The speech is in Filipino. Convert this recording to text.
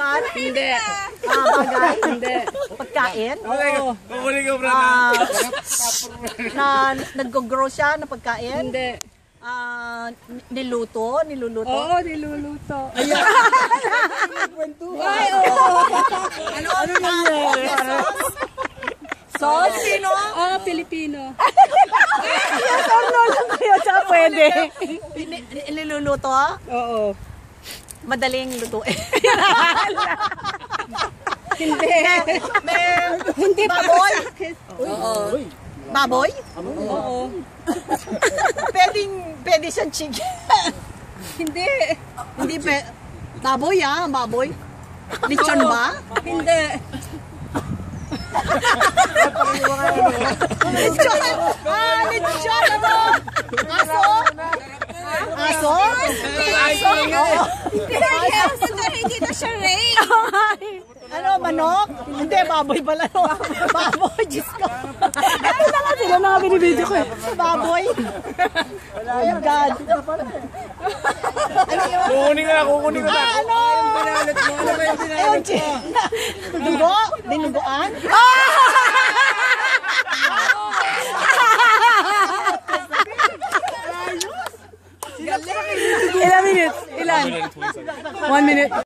Lugar? Hindi. Bagay? Hindi. Pagkain? Okay, kukunin ko, brad. Nag-grow siya ng pagkain? Hindi. Niluluto? Oo, niluluto. Ay, oo. Ano nangyari? Sauce? Sino? Oo, Pilipino. Yes or no lang kayo, tsaka pwede. Niluluto? Oo. Madaling lutuin. Hindi. Hindi baboy? Oo. Baboy? Oo. Pwede siyang chicken. Hindi. Hindi baboy baboy. Lechon ba? Hindi. Lechon! Lechon! Ano? Aso? Aso? Aso? Hindi na siya Ray. Ano, manok? Hindi, baboy pala. Baboy, Diyos ko. Ito na nga sila mga binibidyo ko eh. Baboy. Oh my God. Kukunin ko na, kukunin ko na. Ano? Ayun, dugo? Dinuguan? Ilan minutes? Ilan? 1 minute.